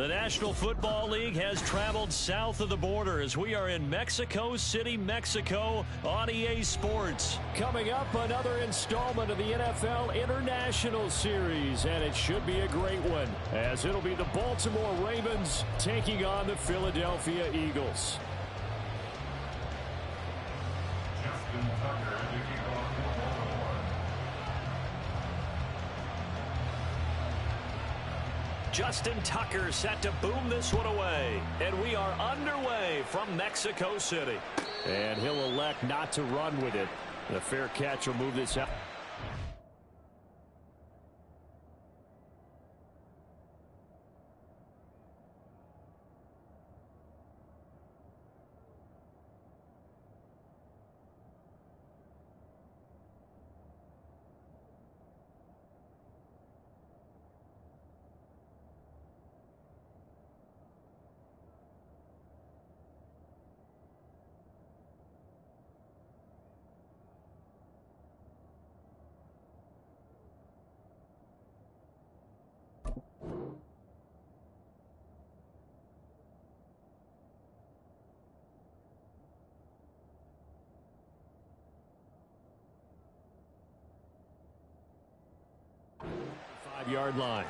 The National Football League has traveled south of the border as we are in Mexico City, Mexico on EA Sports. Coming up, another installment of the NFL International Series, and it should be a great one as it'll be the Baltimore Ravens taking on the Philadelphia Eagles. Justin Tucker set to boom this one away. And we are underway from Mexico City. And he'll elect not to run with it. The fair catch will move this out. Yard line.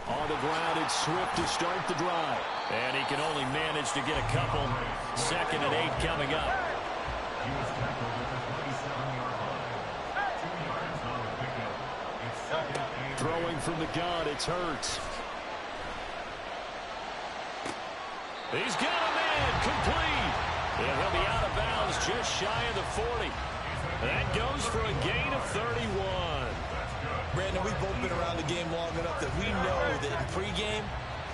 On the ground, it's Swift to start the drive. And he can only manage to get a couple. 2nd and 8 coming up. Throwing from the gun, it's Hurts. He's got a man, complete. And he'll be out of bounds just shy of the 40. That goes for a gain of 31. Brandon, we've both been around the game long enough that we know that in pregame,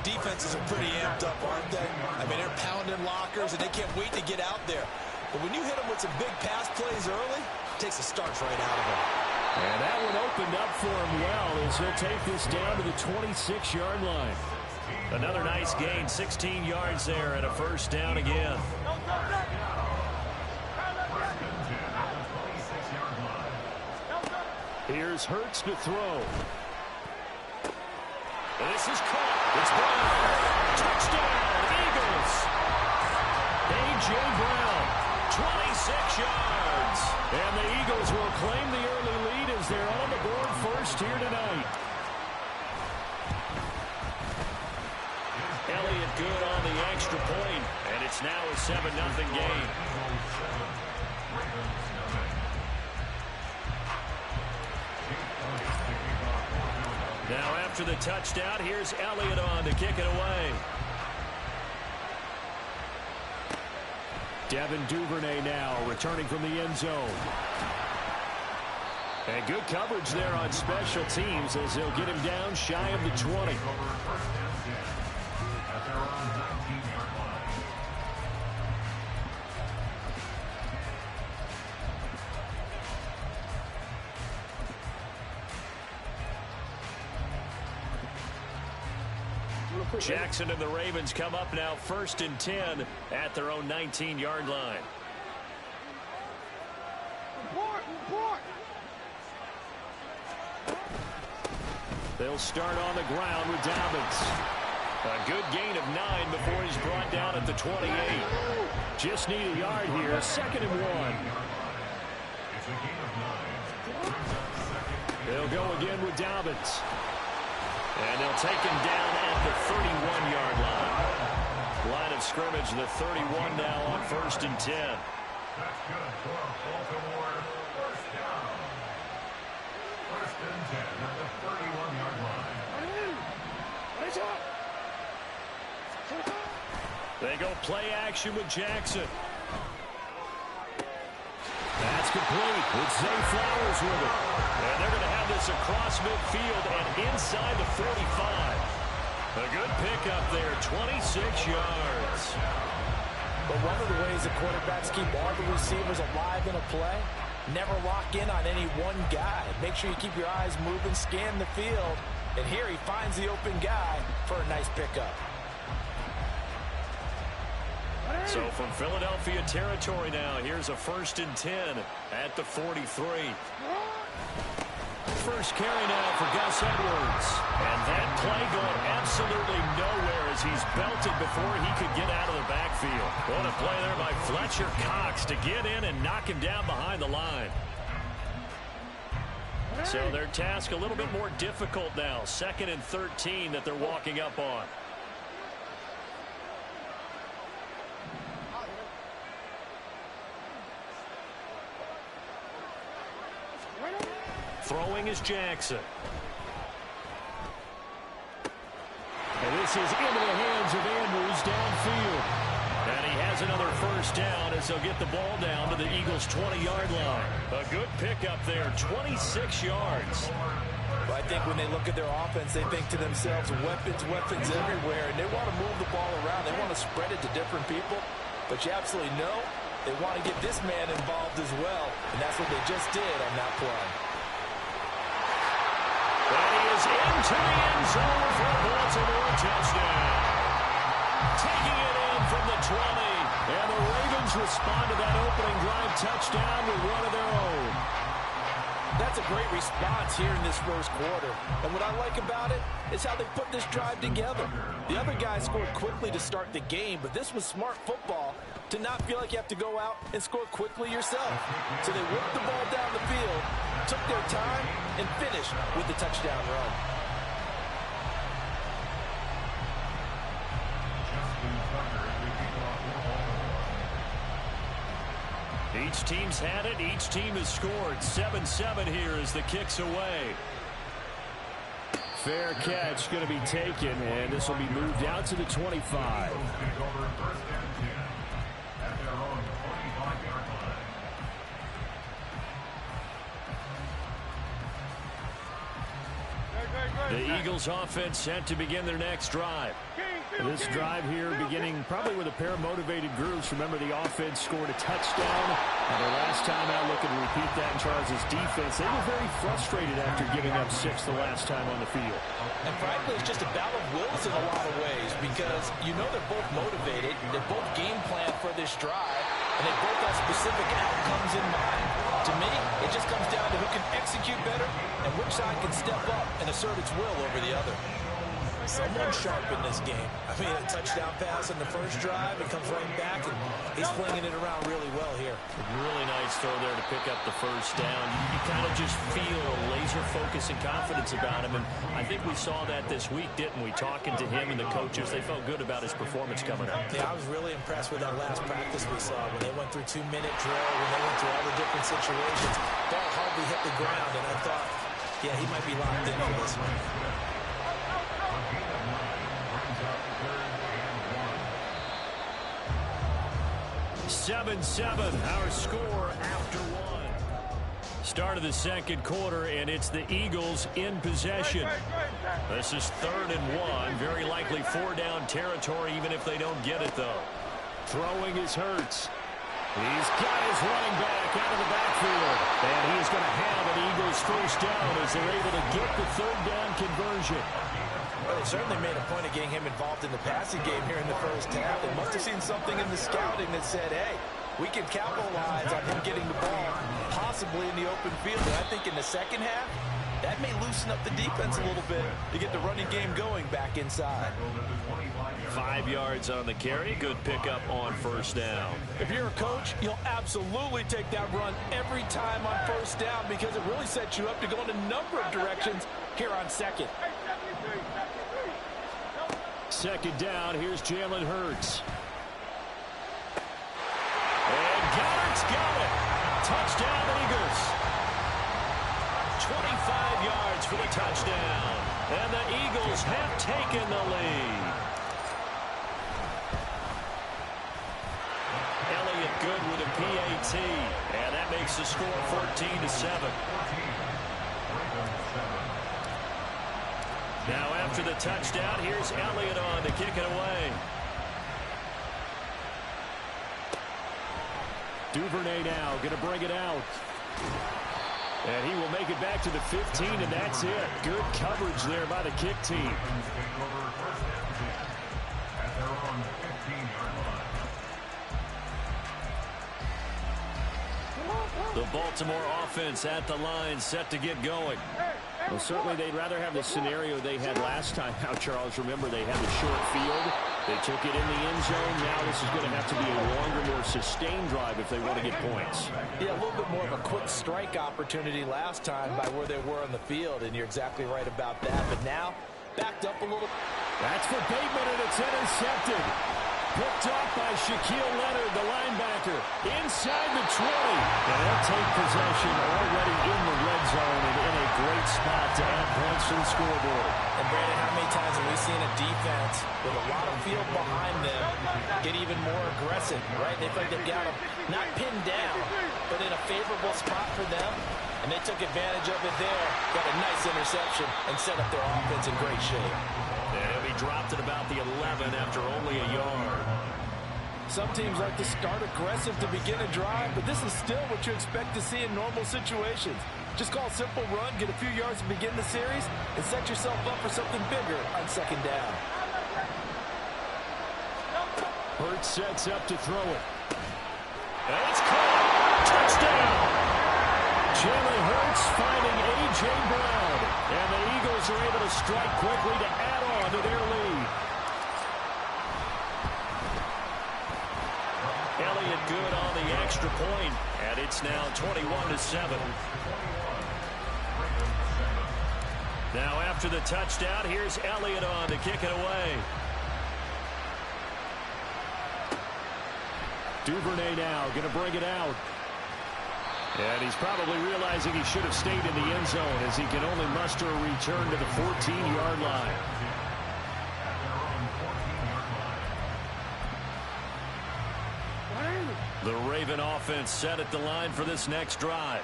defenses are pretty amped up, aren't they? I mean, they're pounding lockers, and they can't wait to get out there. But when you hit them with some big pass plays early, it takes the starch right out of them. And that one opened up for him well as he'll take this down to the 26-yard line. Another nice gain, 16 yards there, and a first down again. Here's Hurts to throw. This is caught. It's Brown. Touchdown, Eagles. A.J. Brown, 26 yards. And the Eagles will claim the early lead as they're on the board first here tonight. Elliott good on the extra point, and it's now a 7-0 game. Now after the touchdown, here's Elliott on to kick it away. Devin Duvernay now returning from the end zone. And good coverage there on special teams as they'll get him down shy of the 20. Jackson and the Ravens come up now 1st and 10 at their own 19-yard line. They'll start on the ground with Dobbins. A good gain of 9 before he's brought down at the 28. Just need a yard here, 2nd and 1. They'll go again with Dobbins. And they'll take him down at the 31-yard line. Line of scrimmage, the 31 now on 1st and 10. That's good for Baltimore. First down. 1st and 10 at the 31-yard line. They go play action with Jackson. That's complete with Zay Flowers with it. And they're going to have this across midfield and inside the 45. A good pickup there, 26 yards. But one of the ways the quarterbacks keep all the receivers alive in a play, never lock in on any one guy. Make sure you keep your eyes moving, scan the field. And here he finds the open guy for a nice pickup. So from Philadelphia territory now, here's a 1st and 10 at the 43. First carry now for Gus Edwards. And that play going absolutely nowhere as he's belted before he could get out of the backfield. What a play there by Fletcher Cox to get in and knock him down behind the line. So their task a little bit more difficult now. 2nd and 13 that they're walking up on. Throwing is Jackson. And this is into the hands of Andrews downfield. And he has another 1st down as they'll get the ball down to the Eagles' 20-yard line. A good pickup there, 26 yards. Well, I think when they look at their offense, they think to themselves, weapons everywhere, and they want to move the ball around. They want to spread it to different people. But you absolutely know they want to get this man involved as well, and that's what they just did on that play. And he is into the end zone for a Baltimore touchdown. Taking it in from the 20. And the Ravens respond to that opening drive touchdown with one of their own. That's a great response here in this first quarter. And what I like about it is how they put this drive together. The other guys scored quickly to start the game, but this was smart football to not feel like you have to go out and score quickly yourself. So they worked the ball down the field, took their time, and finished with the touchdown run. Each team's had it. Each team has scored. 7-7 here as the kick's away. Fair catch going to be taken, and this will be moved out to the 25. The Eagles offense set to begin their next drive. This drive here beginning probably with a pair of motivated groups. Remember, the offense scored a touchdown. And their last time out, looking to repeat that in Charles' defense. They were very frustrated after giving up 6 the last time on the field. And frankly, it's just a battle of wills in a lot of ways because you know they're both motivated. They're both game planned for this drive. And they both have specific outcomes in mind. To me, it just comes down to who can execute better and which side can step up and assert its will over the other. Someone sharp in this game. I mean, a touchdown pass in the first drive. It comes right back, and he's flinging it around really well here. Really nice throw there to pick up the 1st down. You kind of just feel a laser focus and confidence about him, and I think we saw that this week, didn't we? Talking to him and the coaches, they felt good about his performance coming up. Yeah, I was really impressed with that last practice we saw when they went through 2-minute drill, when they went through all the different situations. Ball hardly hit the ground, and I thought, yeah, he might be locked in for this one. 7-7, our score after 1. Start of the second quarter, and it's the Eagles in possession. This is 3rd and 1. Very likely 4-down territory, even if they don't get it, though. Throwing is Hurts. He's got his running back out of the backfield. And he's going to have an Eagles 1st down as they're able to get the 3rd down conversion. Well, they certainly made a point of getting him involved in the passing game here in the first half. They must have seen something in the scouting that said, hey, we can capitalize on him getting the ball, possibly in the open field. And I think in the second half, that may loosen up the defense a little bit to get the running game going back inside. 5 yards on the carry. Good pickup on 1st down. If you're a coach, you'll absolutely take that run every time on 1st down because it really sets you up to go in a number of directions here on 2nd. 2nd down, here's Jalen Hurts. And Goddard's got it. Touchdown, Eagles. 25 yards for the touchdown. And the Eagles have taken the lead. Elliott good with a PAT. And that makes the score 14-7. Now after the touchdown, here's Elliott on to kick it away. Duvernay now going to bring it out. And he will make it back to the 15, and that's it. Good coverage there by the kick team. The Baltimore offense at the line, set to get going. Well, certainly they'd rather have the scenario they had last time out, Charles. Remember, they had the short field. They took it in the end zone. Now this is going to have to be a longer, more sustained drive if they want to get points. Yeah, a little bit more of a quick strike opportunity last time by where they were on the field, and you're exactly right about that. But now, backed up a little. That's for Bateman, and it's intercepted. Picked off by Shaquille Leonard, the linebacker, inside the 20. And they'll take possession already in the red zone and in a great spot to add points to the scoreboard. And, Brandon, how many times have we seen a defense with a lot of field behind them get even more aggressive, right? They feel like they've got them not pinned down, but in a favorable spot for them. And they took advantage of it there, got a nice interception, and set up their offense in great shape. And he'll be dropped at about the 11 after only a yard. Some teams like to start aggressive to begin a drive, but this is still what you expect to see in normal situations. Just call a simple run, get a few yards to begin the series, and set yourself up for something bigger on second down. Hurts sets up to throw it. And it's caught. Touchdown. Jalen Hurts finding A.J. Brown. And the Eagles are able to strike quickly to add on to their lead. Elliott good on the extra point, and it's now 21-7. Now after the touchdown, here's Elliott on to kick it away. Duvernay now going to bring it out. And he's probably realizing he should have stayed in the end zone as he can only muster a return to the 14-yard line. The Raven offense set at the line for this next drive.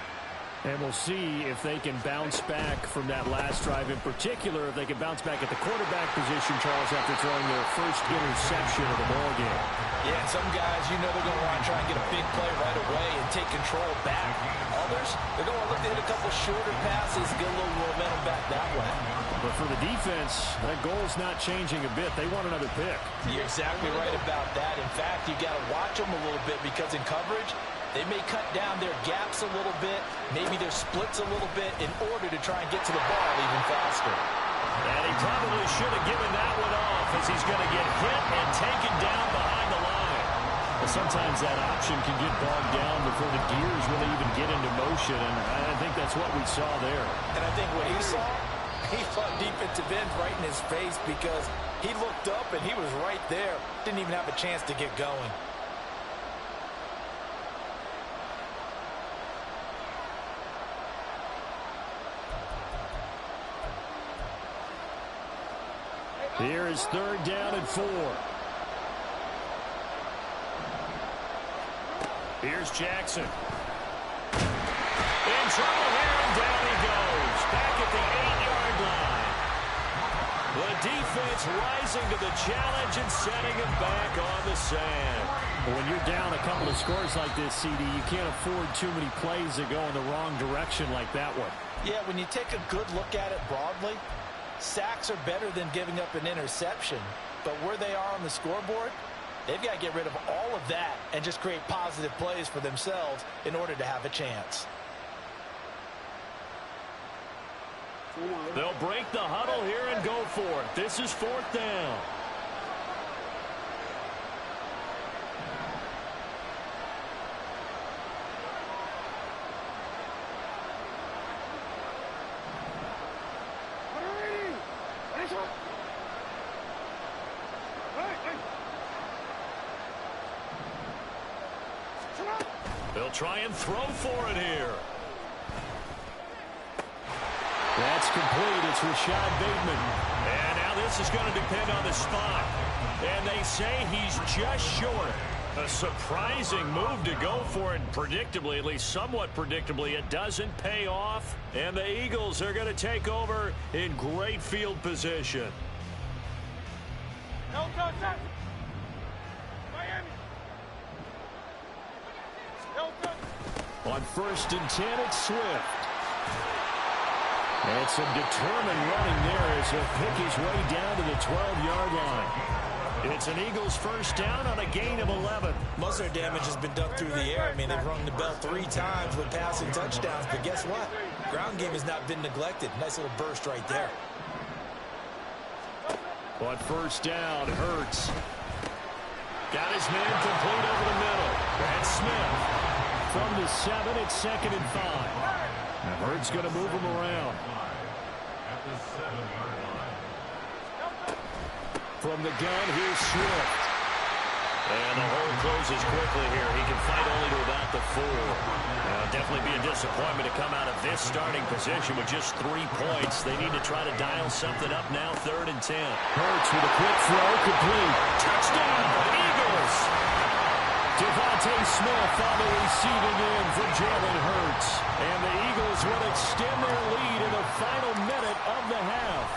And we'll see if they can bounce back from that last drive. In particular, if they can bounce back at the quarterback position, Charles, after throwing their first interception of the ball game. Yeah, and some guys, you know they're going to want to try and get a big play right away and take control back. Others, they're going to look to hit a couple shorter passes, get a little momentum back that way. But for the defense, that goal's not changing a bit. They want another pick. You're exactly right about that. In fact, you got to watch them a little bit because in coverage, they may cut down their gaps a little bit, maybe their splits a little bit in order to try and get to the ball even faster. And he probably should have given that one off as he's going to get hit and taken down behind the line. Well, sometimes that option can get bogged down before the gears really even get into motion, and I think that's what we saw there. And I think what he saw, he saw defensive end right in his face because he looked up and he was right there. Didn't even have a chance to get going. Here is third down and 4. Here's Jackson. In trouble here, and down he goes. Back at the 8-yard line. The defense rising to the challenge and setting him back on the sand. Well, when you're down a couple of scores like this, CD, you can't afford too many plays that go in the wrong direction like that one. Yeah, when you take a good look at it broadly, sacks are better than giving up an interception. But where they are on the scoreboard, they've got to get rid of all of that and just create positive plays for themselves in order to have a chance. They'll break the huddle here and go for it. This is fourth down. They'll try and throw for it here. That's complete. It's Rashad Bateman. And now this is going to depend on the spot. And they say he's just short. A surprising move to go for it. Predictably, at least somewhat predictably, it doesn't pay off. And the Eagles are going to take over in great field position. No contact. Miami. No On 1st and 10, it's Swift. And some determined running there as he'll pick his way down to the 12-yard line. It's an Eagles first down on a gain of 11. Most of their damage has been done through the air. I mean, they've rung the bell 3 times with passing touchdowns, but guess what? Ground game has not been neglected. Nice little burst right there. On first down, Hurts. Got his man complete over the middle. That's Smith. From the 7, it's 2nd and 5. Now Hurts going to move him around. From the gun, here's Swift. And the hole closes quickly here. He can fight only to about the 4. Definitely be a disappointment to come out of this starting position with just 3 points. They need to try to dial something up now, 3rd and 10. Hurts with a quick throw, complete. Touchdown, Eagles! Devontae Smith on the receiving end for Jalen Hurts. And the Eagles will extend their lead in the final minute of the half.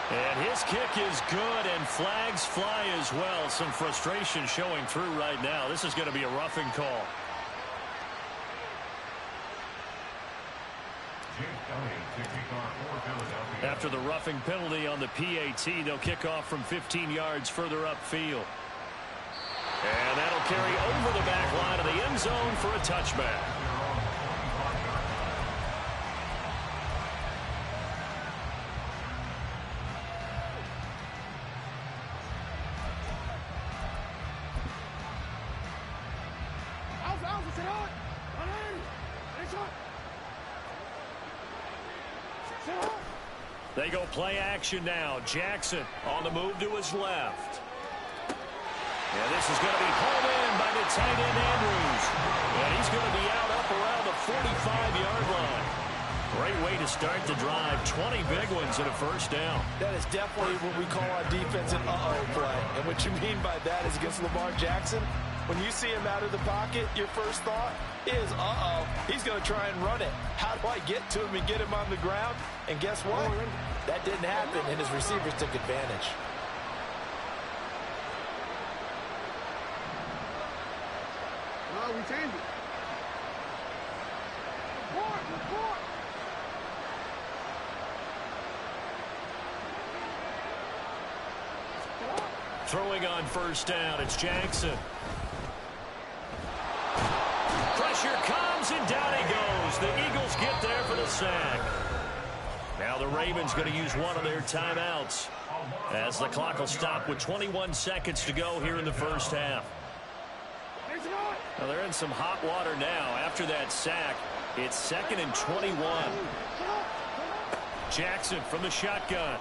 And his kick is good, and flags fly as well. Some frustration showing through right now. This is going to be a roughing call. After the roughing penalty on the PAT, they'll kick off from 15 yards further upfield. And that'll carry over the back line of the end zone for a touchback. They go play action now. Jackson on the move to his left. And this is going to be hauled in by the tight end Andrews. And he's going to be out up around the 45-yard line. Great way to start the drive. 20 big ones and a first down. That is definitely what we call on defense an uh-oh play. And what you mean by that is against Lamar Jackson, when you see him out of the pocket, your first thought is, uh-oh, he's going to try and run it. How do I get to him and get him on the ground? And guess what? That didn't happen, and his receivers took advantage. We changed it. Report. Throwing on first down, it's Jackson. Pressure comes, and down he goes. The Eagles get there for the sack. Now the Ravens going to use one of their timeouts as the clock will stop with 21 seconds to go here in the first half. Now they're in some hot water now. After that sack, it's 2nd and 21. Jackson from the shotgun.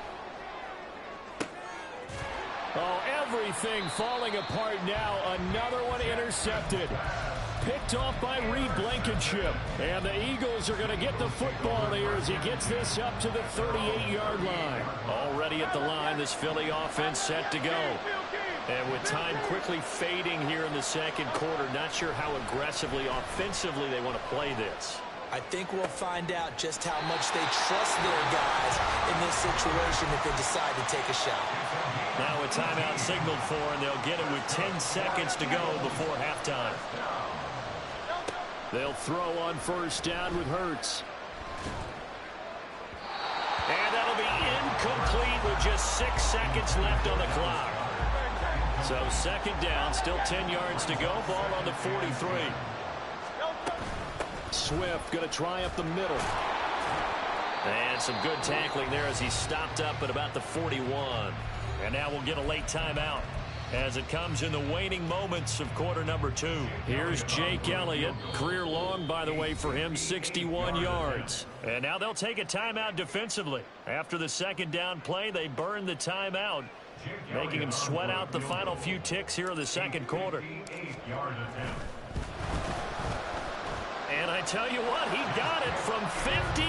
Oh, everything falling apart now. Another one intercepted. Picked off by Reed Blankenship. And the Eagles are going to get the football here as he gets this up to the 38-yard line. Already at the line, this Philly offense set to go. And with time quickly fading here in the second quarter, not sure how aggressively, offensively they want to play this. I think we'll find out just how much they trust their guys in this situation if they decide to take a shot. Now a timeout signaled for, and they'll get it with 10 seconds to go before halftime. They'll throw on first down with Hurts. And that'll be incomplete with just 6 seconds left on the clock. So 2nd down, still 10 yards to go. Ball on the 43. Swift going to try up the middle. And some good tackling there as he stopped up at about the 41. And now we'll get a late timeout as it comes in the waning moments of quarter number 2. Here's Jake Elliott. Career long, by the way, for him, 61 yards. And now they'll take a timeout defensively. After the 2nd down play, they burn the timeout, making him sweat out the final few ticks here in the second quarter. And I tell you what, he got it from 58.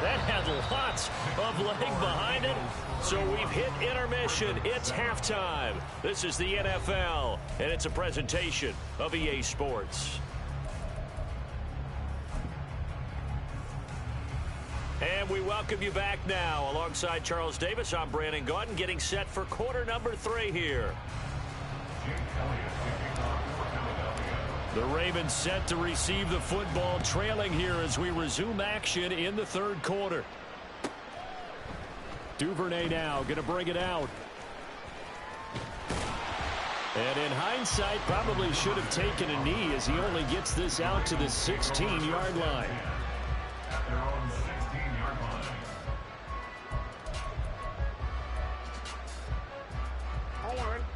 That had lots of leg behind it. So we've hit intermission. It's halftime. This is the NFL, and it's a presentation of EA Sports. And we welcome you back now. Alongside Charles Davis, I'm Brandon Gaudin, getting set for quarter number 3 here. The Ravens set to receive the football, trailing here as we resume action in the third quarter. Duvernay now going to bring it out. And in hindsight, probably should have taken a knee as he only gets this out to the 16-yard line.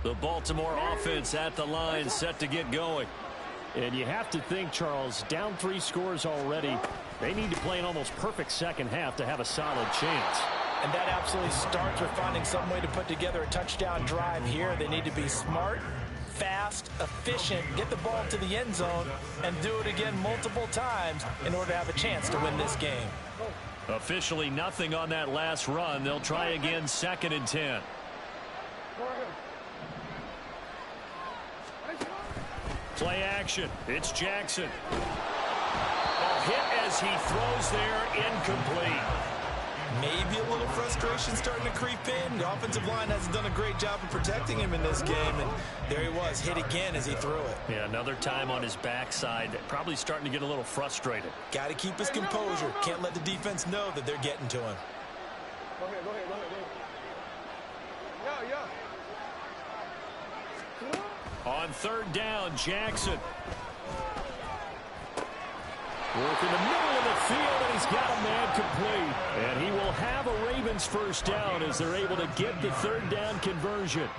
The Baltimore offense at the line, set to get going. And you have to think, Charles, down 3 scores already. They need to play an almost perfect second half to have a solid chance. And that absolutely starts with finding some way to put together a touchdown drive here. They need to be smart, fast, efficient, get the ball to the end zone, and do it again multiple times in order to have a chance to win this game. Officially nothing on that last run. They'll try again, 2nd and 10. Play action. It's Jackson. A hit as he throws there, incomplete. Maybe a little frustration starting to creep in. The offensive line hasn't done a great job of protecting him in this game, and there he was, hit again as he threw it. Yeah, another time on his backside, probably starting to get a little frustrated. Got to keep his composure. Can't let the defense know that they're getting to him. Go ahead. Yeah. On 3rd down, Jackson. Work in the middle of the field, and he's got a man complete. And he will have a Ravens first down as they're able to get the 3rd down conversion.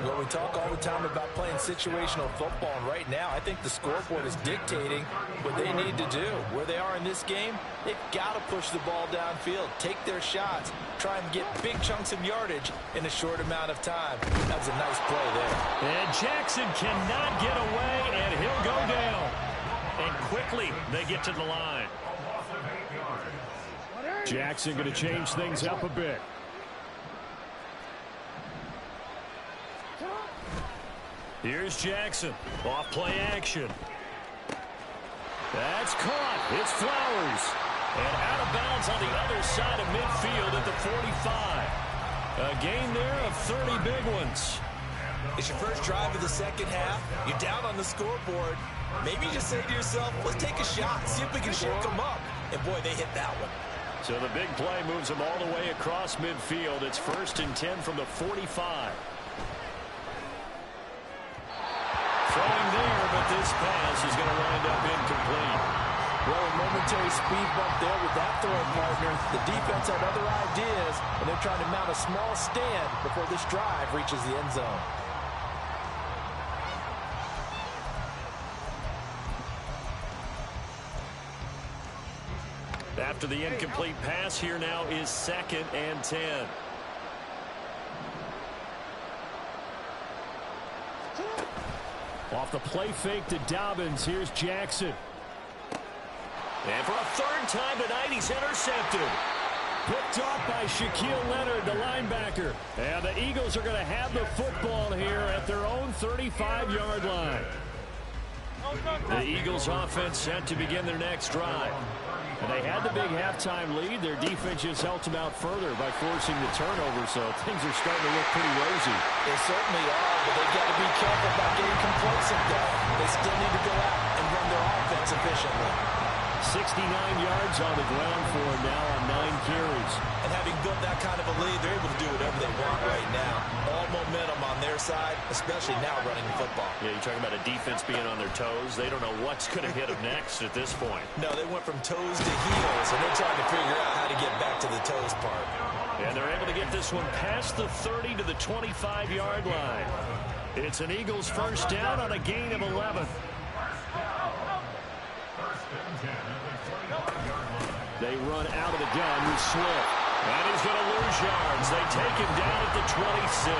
Well, we talk all the time about playing situational football, and right now I think the scoreboard is dictating what they need to do. Where they are in this game, they've got to push the ball downfield, take their shots, try and get big chunks of yardage in a short amount of time. That was a nice play there. And Jackson cannot get away, and he'll go down. And quickly, they get to the line. Jackson going to change things up a bit. Here's Jackson. Off play action. That's caught. It's Flowers. And out of bounds on the other side of midfield at the 45. A gain there of 30 big ones. It's your first drive of the second half. You're down on the scoreboard. Maybe you just say to yourself, let's take a shot, see if we can shake them up. And, boy, they hit that one. So the big play moves them all the way across midfield. It's 1st and 10 from the 45. Throwing there, but this pass is going to wind up incomplete. Well, a momentary speed bump there with that throwing partner. The defense had other ideas, and they're trying to mount a small stand before this drive reaches the end zone. After the incomplete pass, here now is 2nd and 10. Off the play fake to Dobbins, here's Jackson. And for a 3rd time tonight, he's intercepted. Picked off by Shaquille Leonard, the linebacker. And the Eagles are going to have the football here at their own 35-yard line. The Eagles offense set to begin their next drive. And they had the big halftime lead. Their defense just helped them out further by forcing the turnover, so things are starting to look pretty rosy. They certainly are, but they've got to be careful about getting complacent, though. They still need to go out and run their offense efficiently. 69 yards on the ground for him now on 9 carries. And having built that kind of a lead, they're able to do whatever they want right now. All momentum on their side, especially now running the football. Yeah, you're talking about a defense being on their toes. They don't know what's going to hit them next at this point. No, they went from toes to heels, and they're trying to figure out how to get back to the toes part. And they're able to get this one past the 30 to the 25-yard line. It's an Eagles first down on a gain of 11. They run out of the gun with Swift. And he's going to lose yards. They take him down at the 26.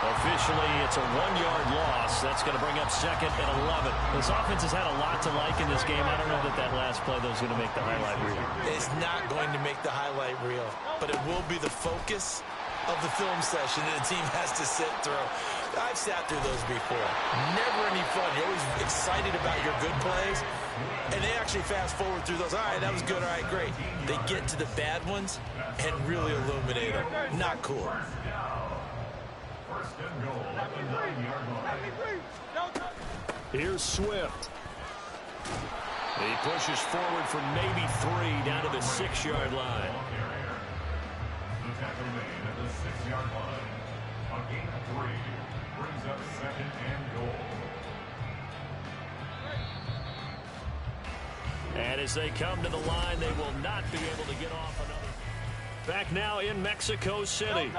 Officially, it's a 1-yard loss. That's going to bring up 2nd and 11. This offense has had a lot to like in this game. I don't know that last play, though, is going to make the highlight reel. It's not going to make the highlight reel, but it will be the focus of the film session that the team has to sit through. I've sat through those before. Never any fun. You're always excited about your good plays, and they actually fast forward through those. All right, that was good. All right, great. They get to the bad ones and really illuminate them. Not cool. Here's Swift. He pushes forward for maybe 3 down to the 6-yard line. The tackle made at the 6-yard line. A gain of 3 brings up 2nd and goal. And as they come to the line, they will not be able to get off another. Back now in Mexico City.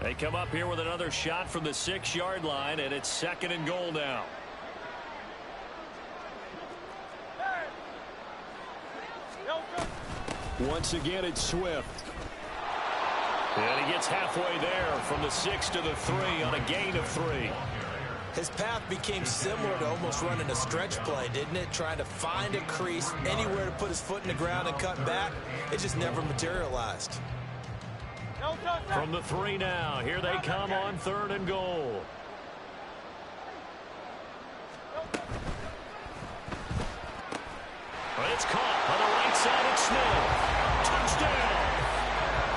They come up here with another shot from the 6-yard line, and it's 2nd and goal now. Once again, it's Swift. And he gets halfway there from the 6 to the 3 on a gain of 3. His path became similar to almost running a stretch play, didn't it? Trying to find a crease, anywhere to put his foot in the ground and cut back. It just never materialized. From the 3 now, here they come on 3rd and goal. It's caught on the right side of Smith. Touchdown!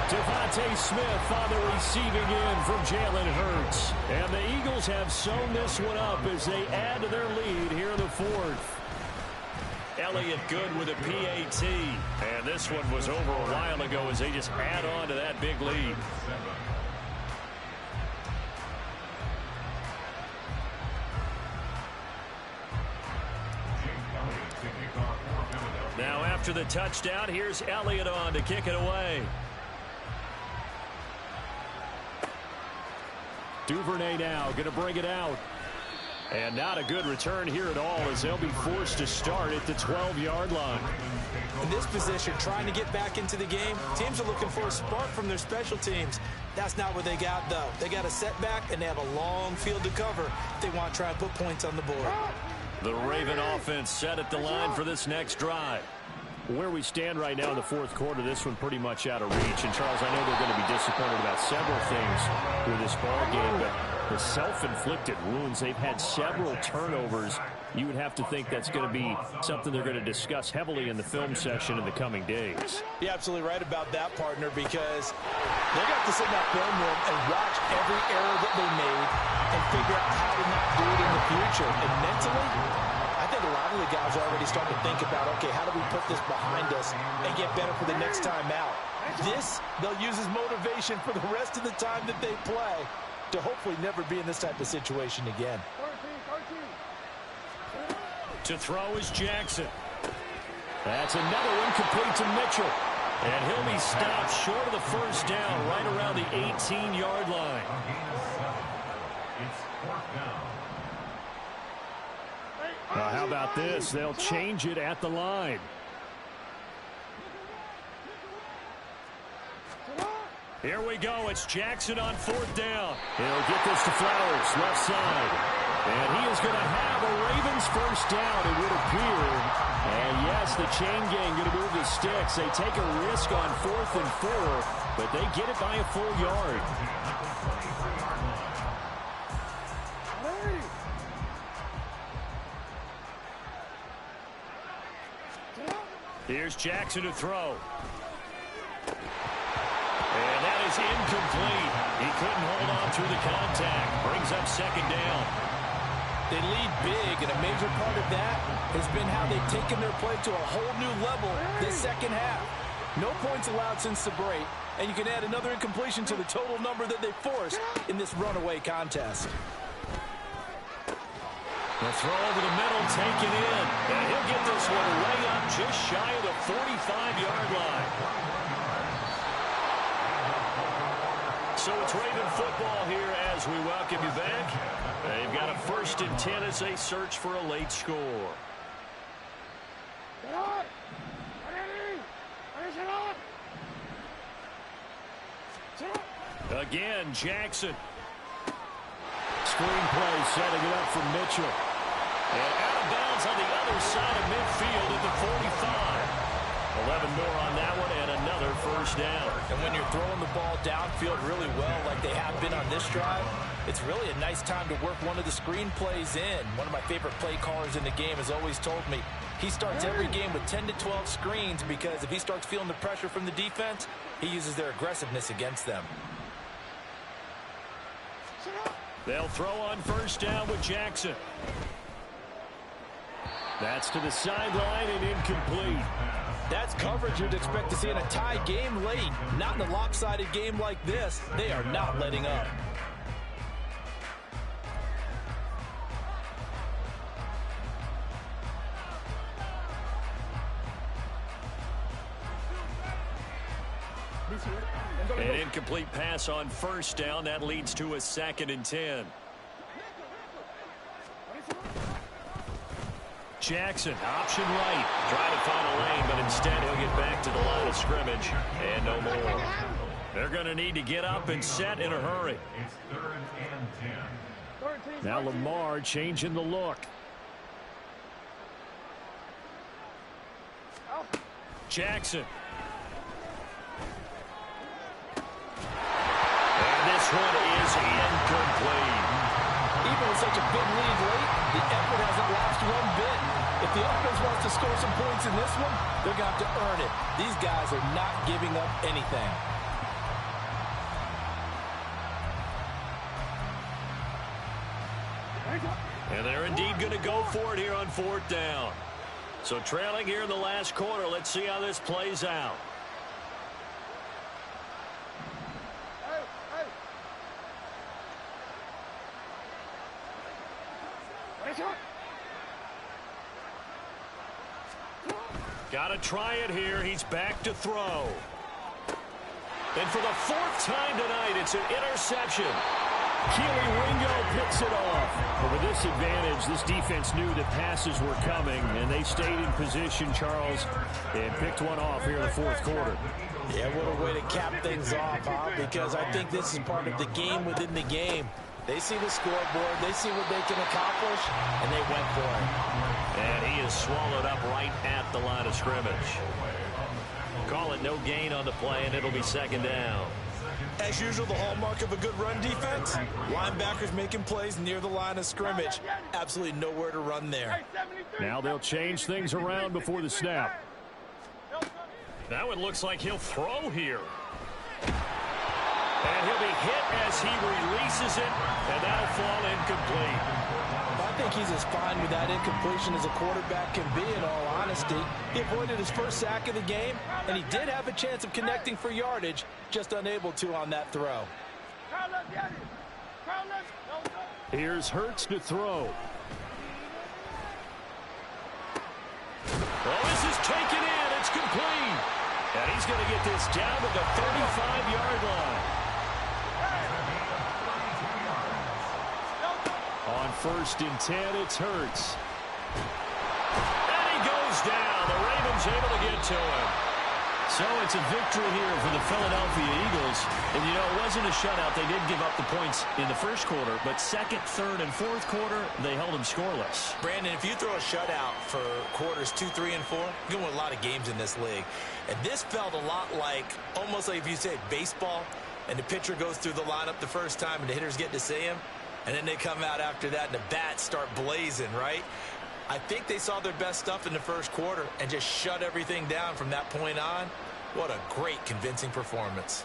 Devontae Smith on the receiving end from Jalen Hurts. And the Eagles have sewn this one up as they add to their lead here in the 4th. Elliott good with a PAT. And this one was over a while ago as they just add on to that big lead. Now after the touchdown, here's Elliott on to kick it away. Duvernay now going to bring it out. And not a good return here at all as they'll be forced to start at the 12-yard line. In this position, trying to get back into the game, teams are looking for a spark from their special teams. That's not what they got, though. They got a setback, and they have a long field to cover if they want to try and put points on the board. The Raven offense set at the line for this next drive. Where we stand right now in the 4th quarter, this one pretty much out of reach. And, Charles, I know they're going to be disappointed about several things with this ball game, but the self-inflicted wounds, they've had several turnovers. You would have to think that's going to be something they're going to discuss heavily in the film session in the coming days. You're absolutely right about that, partner, because they're going to have to sit in that film room and watch every error that they made and figure out how to not do it in the future. And mentally, I think a lot of the guys are already starting to think about, okay, how do we put this behind us and get better for the next time out? This, they'll use as motivation for the rest of the time that they play to hopefully never be in this type of situation again. To throw is Jackson. That's another one complete to Mitchell. And he'll be stopped short of the first down right around the 18-yard line. How about this? They'll change it at the line. Here we go. It's Jackson on 4th down. He'll get this to Flowers, left side. And he is going to have a Ravens first down, it would appear. And yes, the chain gang going to move the sticks. They take a risk on 4th and 4, but they get it by a full yard. Here's Jackson to throw. And that is incomplete. He couldn't hold on through the contact. Brings up 2nd down. They lead big, and a major part of that has been how they've taken their play to a whole new level this second half. No points allowed since the break, and you can add another incompletion to the total number that they forced in this runaway contest. The throw over the middle, taken in. And he'll get this one way up just shy of the 45-yard line. So it's Raven football here as we welcome you back. They've got a 1st and 10 as they search for a late score. Again, Jackson. Screen play setting it up for Mitchell. And out of bounds on the other side of midfield at the 45. 11 more on that one and another first down. And when you're throwing the ball downfield really well like they have been on this drive, it's really a nice time to work one of the screen plays in. One of my favorite play callers in the game has always told me he starts every game with 10 to 12 screens because if he starts feeling the pressure from the defense, he uses their aggressiveness against them. They'll throw on first down with Jackson. That's to the sideline and incomplete. That's coverage you'd expect to see in a tie game late. Not in a lopsided game like this. They are not letting up. An incomplete pass on first down. That leads to a 2nd and 10. Jackson, option right. Trying to find a lane, but instead he'll get back to the line of scrimmage. And no more. They're going to need to get up and set in a hurry. It's 3rd and 10. Now Lamar changing the look. Jackson. And this one is incomplete. Even with such a big lead late, the effort hasn't lapsed one bit. If the offense wants to score some points in this one, they're going to have to earn it. These guys are not giving up anything. And they're indeed going to go for it here on 4th down. So trailing here in the last quarter, let's see how this plays out. Got to try it here. He's back to throw. And for the 4th time tonight, it's an interception. Keely Ringo picks it off. But with this advantage, this defense knew that passes were coming, and they stayed in position, Charles, and picked one off here in the 4th quarter. Yeah, what a way to cap things off, huh? Because I think this is part of the game within the game. They see the scoreboard, they see what they can accomplish, and they went for it. And he is swallowed up right at the line of scrimmage. Call it no gain on the play, and it'll be 2nd down. As usual, the hallmark of a good run defense, linebackers making plays near the line of scrimmage. Absolutely nowhere to run there. Now they'll change things around before the snap. Now it looks like he'll throw here. And he'll be hit as he releases it, and that'll fall incomplete. I think he's as fine with that incompletion as a quarterback can be, in all honesty. He avoided his first sack of the game, and he did have a chance of connecting for yardage, just unable to on that throw. Here's Hurts to throw. Oh, this is taken in. It's complete. And he's going to get this down to the 35-yard line. On 1st and 10, it's Hurts. And he goes down. The Ravens able to get to him. So it's a victory here for the Philadelphia Eagles. And, you know, it wasn't a shutout. They did give up the points in the 1st quarter. But 2nd, 3rd, and 4th quarter, they held them scoreless. Brandon, if you throw a shutout for quarters 2, 3, and 4, you're going to win a lot of games in this league. And this felt a lot like, almost like if you said baseball, and the pitcher goes through the lineup the first time, and the hitters get to see him. And then they come out after that, and the bats start blazing, right? I think they saw their best stuff in the 1st quarter and just shut everything down from that point on. What a great, convincing performance.